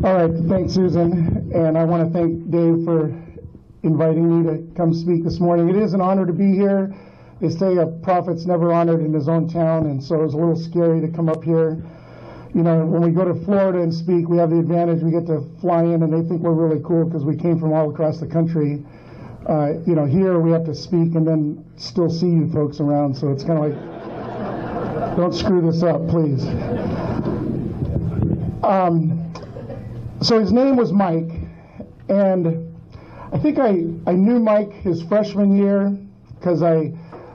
All right, thanks, Susan. And I want to thank Dave for inviting me to come speak this morning. It is an honor to be here. They say a prophet's never honored in his own town, and so it was a little scary to come up here. You know, when we go to Florida and speak, we have the advantage we get to fly in, and they think we're really cool because we came from all across the country. You know, here we have to speak and then still see you folks around, so it's kind of like, don't screw this up, please. So his name was Mike, and I think I knew Mike his freshman year because I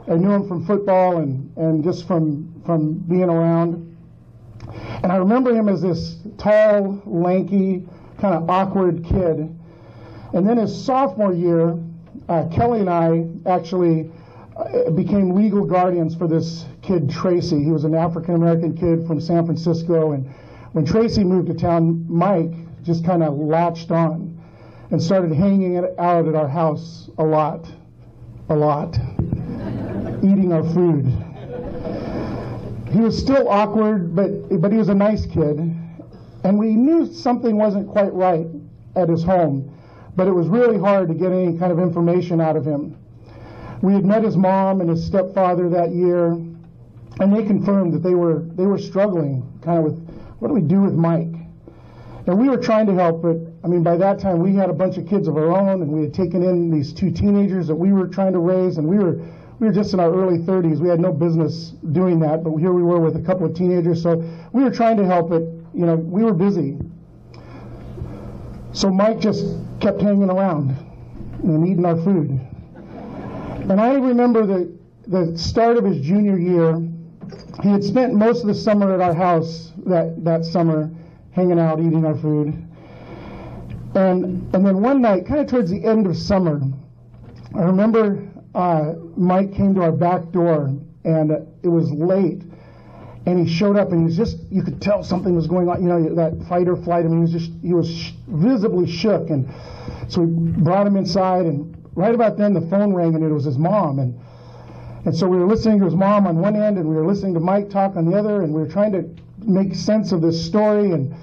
knew him from football and just from being around. And I remember him as this tall, lanky, kind of awkward kid. And then his sophomore year, Kelly and I actually became legal guardians for this kid, Tracy. He was an African-American kid from San Francisco. And when Tracy moved to town, Mike just kind of latched on and started hanging out at our house a lot, eating our food. He was still awkward, but he was a nice kid. And we knew something wasn't quite right at his home, but it was really hard to get any kind of information out of him. We had met his mom and his stepfather that year, and they confirmed that they were struggling kind of with, what do we do with Mike? And we were trying to help, but I mean, by that time we had a bunch of kids of our own, and we had taken in these two teenagers that we were trying to raise, and we were just in our early 30s. We had no business doing that, but here we were with a couple of teenagers, so we were trying to help it. You know, we were busy. So Mike just kept hanging around and eating our food. And I remember the start of his junior year, he had spent most of the summer at our house that summer, hanging out, eating our food. And then one night, kind of towards the end of summer, I remember Mike came to our back door, and it was late, and he showed up, and he was just, you could tell something was going on, you know, that fight or flight. I mean, he was visibly shook, and so we brought him inside, and right about then the phone rang, and it was his mom, and so we were listening to his mom on one end, and we were listening to Mike talk on the other, and we were trying to make sense of this story, and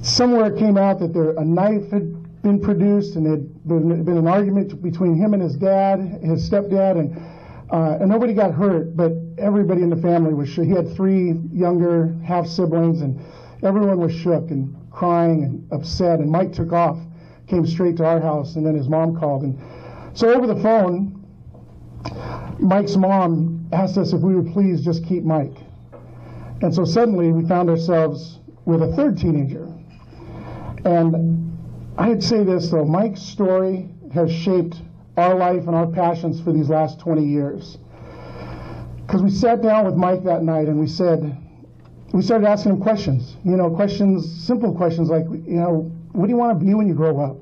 somewhere it came out that a knife had been produced, and there had been an argument between him and his stepdad, and nobody got hurt, but everybody in the family was shook. He had 3 younger half-siblings, and everyone was shook and crying and upset, and Mike took off, came straight to our house, and then his mom called. And so over the phone, Mike's mom asked us if we would please just keep Mike. And so suddenly we found ourselves with a 3rd teenager. And I'd say this, though, Mike's story has shaped our life and our passions for these last 20 years. Because we sat down with Mike that night and we started asking him questions, simple questions like, what do you want to be when you grow up?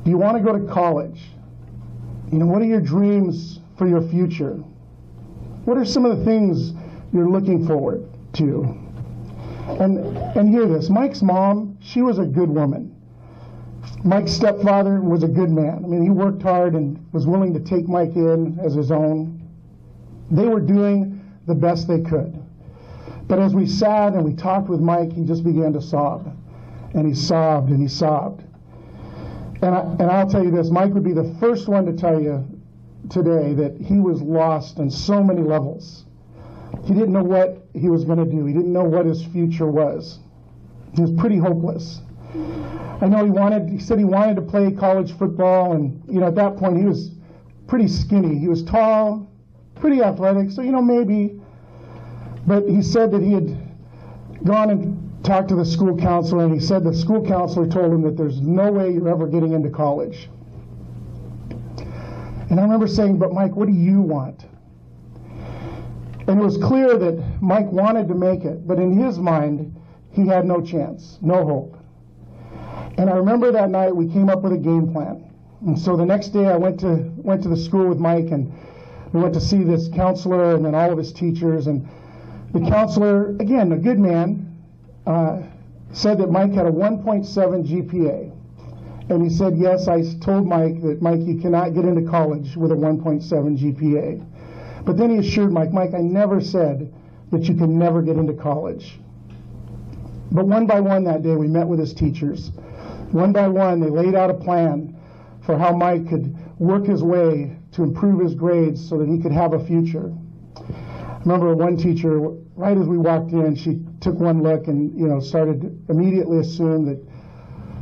Do you want to go to college? What are your dreams for your future? What are some of the things you're looking forward to? And hear this, Mike's mom, she was a good woman. Mike's stepfather was a good man. I mean, he worked hard and was willing to take Mike in as his own. They were doing the best they could. But as we sat and we talked with Mike, he just began to sob. And he sobbed and he sobbed. And I'll tell you this, Mike would be the first one to tell you today that he was lost on so many levels. He didn't know what he was going to do. He didn't know what his future was. He was pretty hopeless. I know he said he wanted to play college football, and at that point he was pretty skinny. He was tall, pretty athletic, so maybe. But he said that he had gone and talked to the school counselor, and he said the school counselor told him that there's no way you're ever getting into college. And I remember saying, but Mike, what do you want? And it was clear that Mike wanted to make it, but in his mind, he had no chance, no hope. And I remember that night we came up with a game plan. And so the next day I went to the school with Mike, and we went to see this counselor and then all of his teachers. And the counselor, again, a good man, said that Mike had a 1.7 GPA. And he said, yes, I told Mike that, Mike, you cannot get into college with a 1.7 GPA. But then he assured Mike, I never said that you can never get into college. But one by one that day, we met with his teachers. One by one, they laid out a plan for how Mike could work his way to improve his grades so that he could have a future. I remember one teacher, right as we walked in, she took one look and, started immediately assume that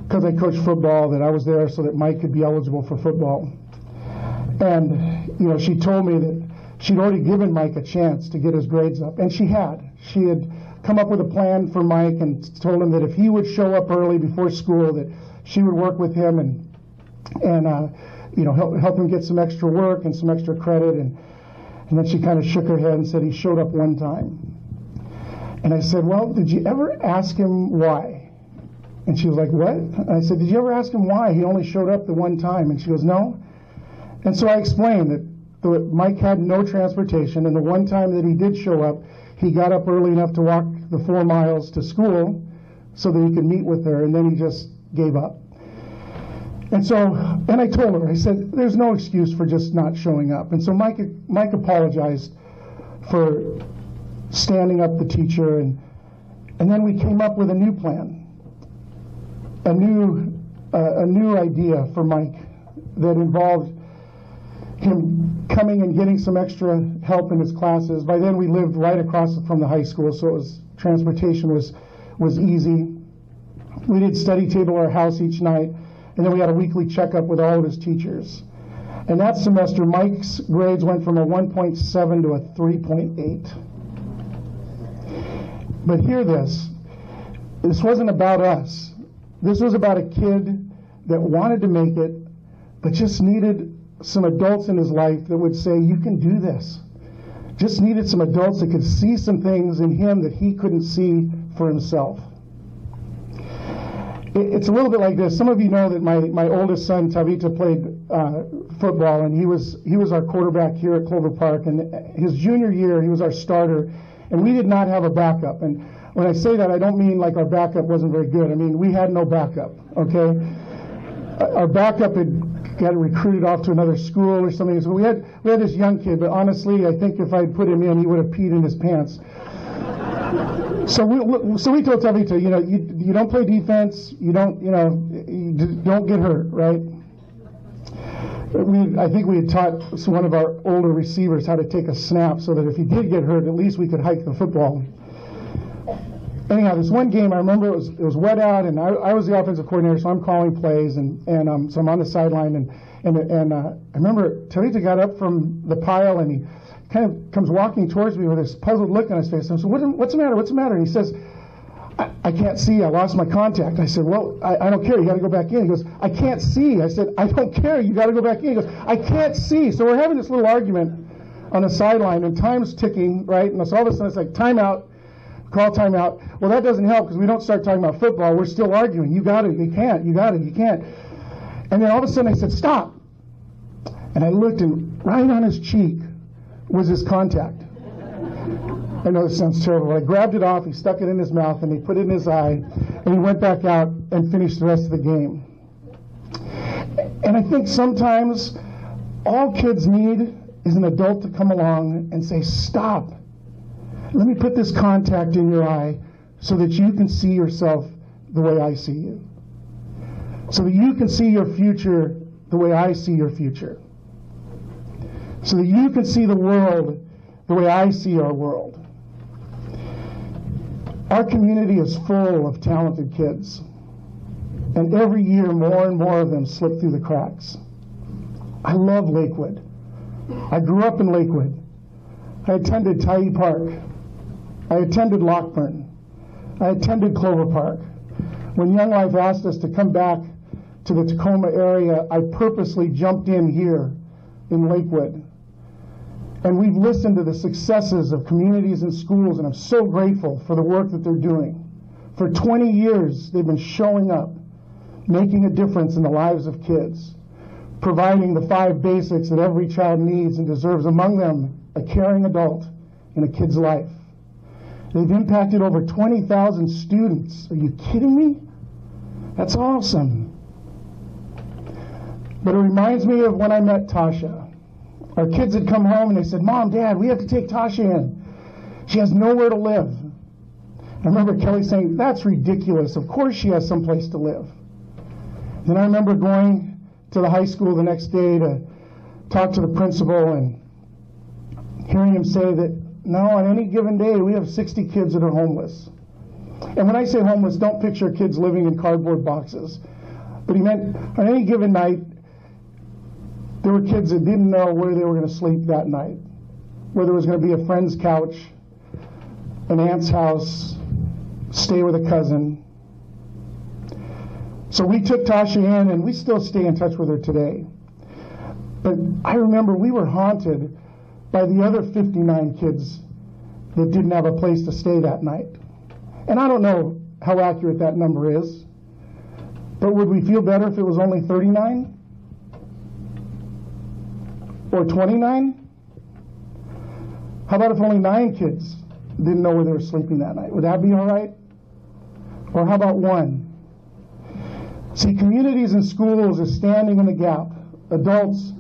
because I coached football that I was there so that Mike could be eligible for football. And, she told me that she'd already given Mike a chance to get his grades up. And she had. She had come up with a plan for Mike and told him that if he would show up early before school, that she would work with him and help him get some extra work and some extra credit. And then she kind of shook her head and said he showed up one time. And I said, well, did you ever ask him why? And she was like, what? And I said, did you ever ask him why he only showed up the one time? And she goes, no. And so I explained that Mike had no transportation, and the one time that he did show up, he got up early enough to walk the 4 miles to school so that he could meet with her, and then he just gave up. And I told her, I said, there's no excuse for just not showing up. And so Mike apologized for standing up the teacher, and then we came up with a new plan, a new idea for Mike that involved him coming and getting some extra help in his classes. By then we lived right across from the high school, so transportation was easy. We did study table at our house each night, and then we had a weekly checkup with all of his teachers. And that semester, Mike's grades went from a 1.7 to a 3.8. But hear this. This wasn't about us. This was about a kid that wanted to make it, but just needed some adults in his life that would say, you can do this. Just needed some adults that could see some things in him that he couldn't see for himself. It's a little bit like this. Some of you know that my oldest son, Tavita, played football, and he was our quarterback here at Clover Park. And his junior year, he was our starter, and we did not have a backup. And when I say that, I don't mean like our backup wasn't very good. I mean, we had no backup, okay? Our backup had got recruited off to another school or something. So we had this young kid, but honestly, I think if I'd put him in, he would have peed in his pants. So we told Tavita, you don't play defense, you don't get hurt, right? I think we had taught one of our older receivers how to take a snap so that if he did get hurt, at least we could hike the football. Anyhow, this one game, I remember it was wet out, and I was the offensive coordinator, so I'm calling plays, and so I'm on the sideline, and I remember Tavita got up from the pile, and he kind of comes walking towards me with this puzzled look on his face. I said, what's the matter? What's the matter? And he says, I can't see. I lost my contact. I said, well, I don't care. You got to go back in. He goes, I can't see. I said, I don't care. You got to go back in. He goes, I can't see. So we're having this little argument on the sideline, and time's ticking, right? And so all of a sudden it's like, timeout. Call timeout. Well, that doesn't help because we don't start talking about football. We're still arguing. You got it. You can't. You got it. You can't. And then all of a sudden I said, stop. And I looked, and right on his cheek was his contact. I know this sounds terrible, but I grabbed it off, he stuck it in his mouth, and he put it in his eye, and he went back out and finished the rest of the game. And I think sometimes all kids need is an adult to come along and say, stop. Let me put this contact in your eye so that you can see yourself the way I see you. So that you can see your future the way I see your future. So that you can see the world the way I see our world. Our community is full of talented kids, and every year more and more of them slip through the cracks. I love Lakewood. I grew up in Lakewood. I attended Tyee Park. I attended Lockburn. I attended Clover Park. When Young Life asked us to come back to the Tacoma area, I purposely jumped in here in Lakewood. And we've listened to the successes of communities and schools, and I'm so grateful for the work that they're doing. For 20 years, they've been showing up, making a difference in the lives of kids, providing the 5 basics that every child needs and deserves, among them a caring adult in a kid's life. They've impacted over 20,000 students. Are you kidding me? That's awesome. But it reminds me of when I met Tasha. Our kids had come home and they said, Mom, Dad, we have to take Tasha in. She has nowhere to live. I remember Kelly saying, "That's ridiculous. Of course she has someplace to live." Then I remember going to the high school the next day to talk to the principal and hearing him say that, no, on any given day we have 60 kids that are homeless. And when I say homeless, don't picture kids living in cardboard boxes. But he meant on any given night, there were kids that didn't know where they were going to sleep that night, whether it was going to be a friend's couch, an aunt's house, stay with a cousin. So we took Tasha in, and we still stay in touch with her today. But I remember we were haunted by the other 59 kids that didn't have a place to stay that night. And I don't know how accurate that number is, but would we feel better if it was only 39? Or 29? How about if only 9 kids didn't know where they were sleeping that night? Would that be all right? Or how about 1? See, communities and schools are standing in the gap. Adults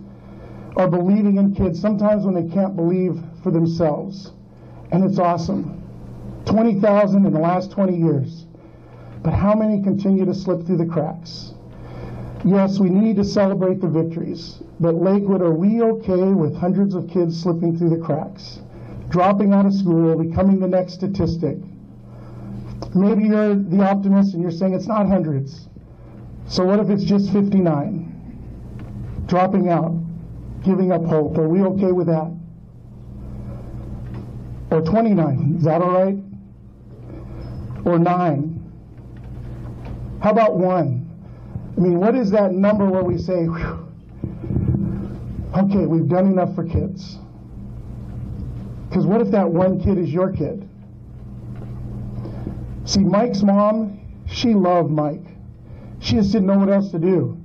are believing in kids, sometimes when they can't believe for themselves. And it's awesome. 20,000 in the last 20 years. But how many continue to slip through the cracks? Yes, we need to celebrate the victories. But Lakewood, are we okay with hundreds of kids slipping through the cracks? Dropping out of school, becoming the next statistic. Maybe you're the optimist and you're saying it's not hundreds. So what if it's just 59? Dropping out, giving up hope. Are we okay with that? Or 29, is that all right? Or 9? How about 1? I mean, what is that number where we say, whew, okay, we've done enough for kids? Because what if that 1 kid is your kid? See, Mike's mom, she loved Mike. She just didn't know what else to do.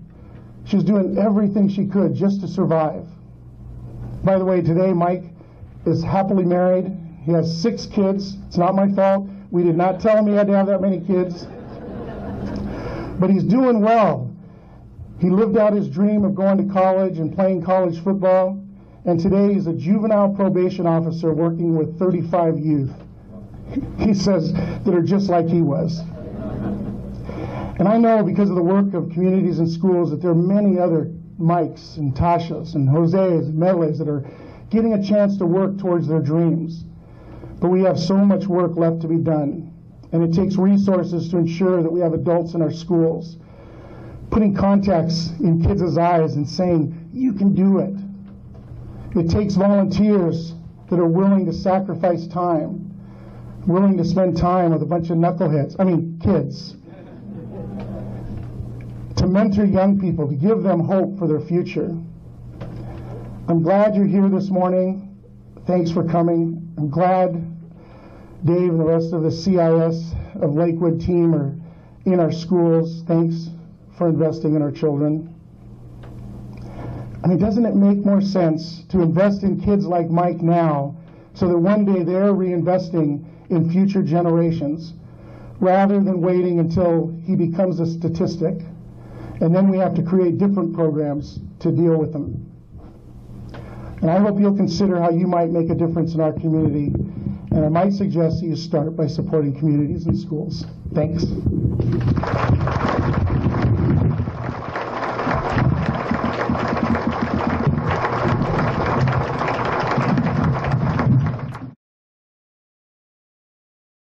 She was doing everything she could just to survive. By the way, today Mike is happily married. He has 6 kids. It's not my fault. We did not tell him he had to have that many kids. But he's doing well. He lived out his dream of going to college and playing college football. And today he's a juvenile probation officer working with 35 youth, he says, that are just like he was. And I know because of the work of communities and schools that there are many other Mikes and Tashas and Jose's and Medleys that are getting a chance to work towards their dreams. But we have so much work left to be done. And it takes resources to ensure that we have adults in our schools putting contacts in kids' eyes and saying, you can do it. It takes volunteers that are willing to sacrifice time, willing to spend time with a bunch of kids, to mentor young people, to give them hope for their future. I'm glad you're here this morning. Thanks for coming. I'm glad Dave and the rest of the CIS of Lakewood team are in our schools. Thanks for investing in our children. I mean, doesn't it make more sense to invest in kids like Mike now so that one day they're reinvesting in future generations rather than waiting until he becomes a statistic and then we have to create different programs to deal with them? And I hope you'll consider how you might make a difference in our community. And I might suggest that you start by supporting communities and schools. Thanks.